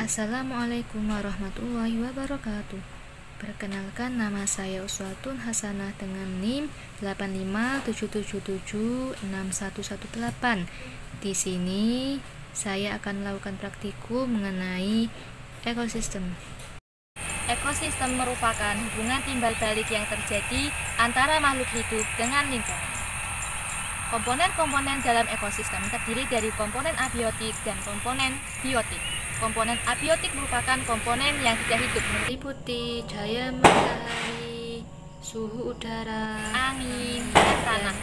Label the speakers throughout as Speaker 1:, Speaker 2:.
Speaker 1: Assalamualaikum warahmatullahi wabarakatuh. Perkenalkan, nama saya Uswatun Hasanah dengan NIM 857776118. Di sini saya akan melakukan praktikum mengenai ekosistem. Ekosistem merupakan hubungan timbal balik yang terjadi antara makhluk hidup dengan lingkungan. Komponen-komponen dalam ekosistem terdiri dari komponen abiotik dan komponen biotik. Komponen abiotik merupakan komponen yang tidak hidup, meliputi cahaya matahari, suhu udara, angin, dan tanah.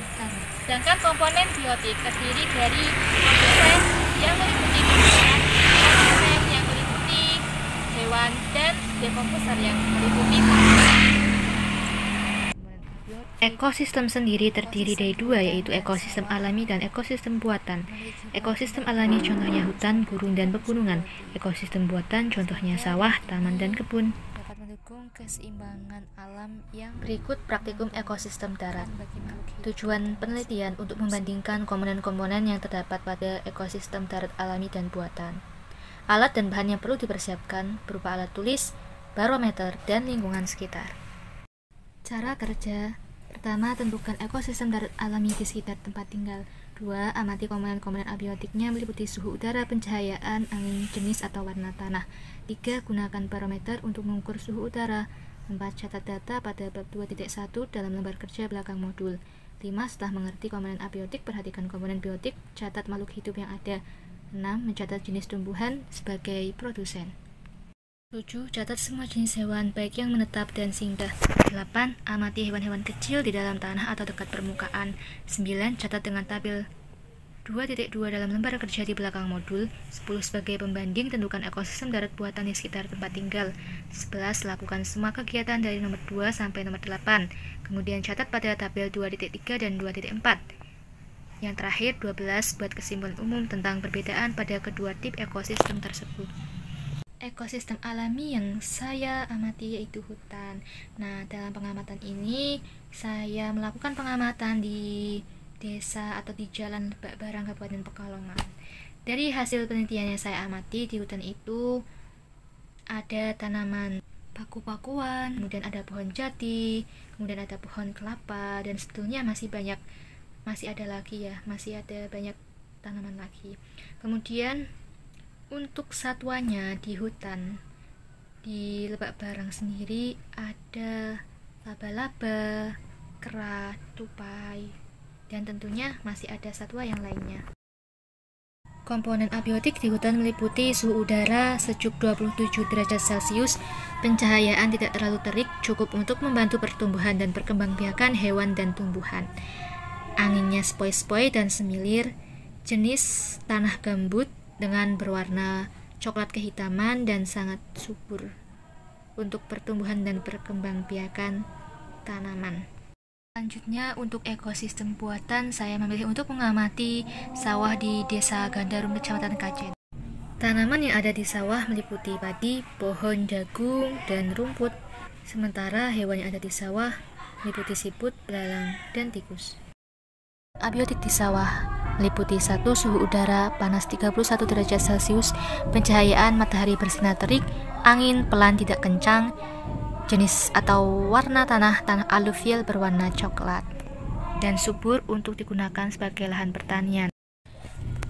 Speaker 1: Sedangkan komponen biotik terdiri dari komponen yang meliputi tumbuhan, komponen yang meliputi hewan, dan dekomposer yang meliputi ekosistem sendiri terdiri dari dua, yaitu ekosistem alami dan ekosistem buatan. Ekosistem alami contohnya hutan, gurun, dan pegunungan. Ekosistem buatan contohnya sawah, taman, dan kebun. Dapat mendukung keseimbangan alam yang berikut praktikum ekosistem darat. Tujuan penelitian untuk membandingkan komponen-komponen yang terdapat pada ekosistem darat alami dan buatan. Alat dan bahan yang perlu dipersiapkan berupa alat tulis, barometer, dan lingkungan sekitar. Cara kerja: pertama, tentukan ekosistem darat alami di sekitar tempat tinggal. 2. Amati komponen-komponen abiotiknya meliputi suhu udara, pencahayaan, angin, jenis atau warna tanah. 3. Gunakan barometer untuk mengukur suhu udara. 4. Catat data pada bab 2.1 dalam lembar kerja belakang modul. 5. Setelah mengerti komponen abiotik, perhatikan komponen biotik, catat makhluk hidup yang ada. 6. Mencatat jenis tumbuhan sebagai produsen. 7. Catat semua jenis hewan, baik yang menetap dan singgah. 8. Amati hewan-hewan kecil di dalam tanah atau dekat permukaan. 9. Catat dengan tabel 2.2 dalam lembar kerja di belakang modul. 10. Sebagai pembanding, tentukan ekosistem darat buatan di sekitar tempat tinggal. 11. Lakukan semua kegiatan dari nomor 2 sampai nomor 8. Kemudian catat pada tabel 2.3 dan 2.4. Yang terakhir, 12. Buat kesimpulan umum tentang perbedaan pada kedua tip ekosistem tersebut. Ekosistem alami yang saya amati yaitu hutan. Nah, dalam pengamatan ini saya melakukan pengamatan di desa atau di Jalan Lebak Barang, Kabupaten Pekalongan. Dari hasil penelitian yang saya amati, di hutan itu ada tanaman paku-pakuan, kemudian ada pohon jati, kemudian ada pohon kelapa, dan sebetulnya masih ada banyak tanaman lagi. Kemudian untuk satwanya di hutan di Lebak Barang sendiri ada laba-laba, kera, tupai, dan tentunya masih ada satwa yang lainnya. Komponen abiotik di hutan meliputi suhu udara sejuk 27 derajat Celcius, pencahayaan tidak terlalu terik, cukup untuk membantu pertumbuhan dan perkembangbiakan hewan dan tumbuhan. Anginnya sepoi-sepoi dan semilir, jenis tanah gambut dengan berwarna coklat kehitaman dan sangat subur untuk pertumbuhan dan perkembangbiakan tanaman. Selanjutnya, untuk ekosistem buatan, saya memilih untuk mengamati sawah di Desa Gandarum, Kecamatan Kajen. Tanaman yang ada di sawah meliputi padi, pohon jagung, dan rumput, sementara hewan yang ada di sawah meliputi siput, belalang, dan tikus. Abiotik di sawah meliputi 1. Suhu udara panas 31 derajat Celcius, pencahayaan matahari bersinar terik, angin pelan tidak kencang, jenis atau warna tanah aluvial berwarna coklat, dan subur untuk digunakan sebagai lahan pertanian.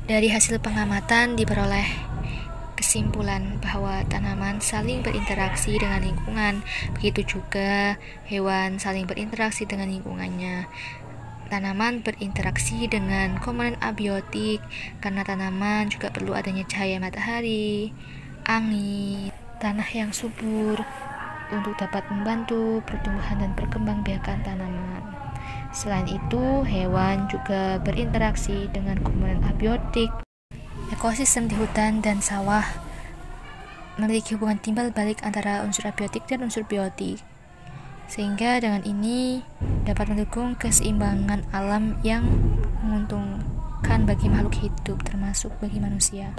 Speaker 1: Dari hasil pengamatan diperoleh kesimpulan bahwa tanaman saling berinteraksi dengan lingkungan, begitu juga hewan saling berinteraksi dengan lingkungannya. Tanaman berinteraksi dengan komponen abiotik karena tanaman juga perlu adanya cahaya matahari, angin, tanah yang subur untuk dapat membantu pertumbuhan dan perkembangbiakan tanaman. Selain itu, hewan juga berinteraksi dengan komponen abiotik. Ekosistem di hutan dan sawah memiliki hubungan timbal balik antara unsur abiotik dan unsur biotik, sehingga dengan ini dapat mendukung keseimbangan alam yang menguntungkan bagi makhluk hidup, termasuk bagi manusia.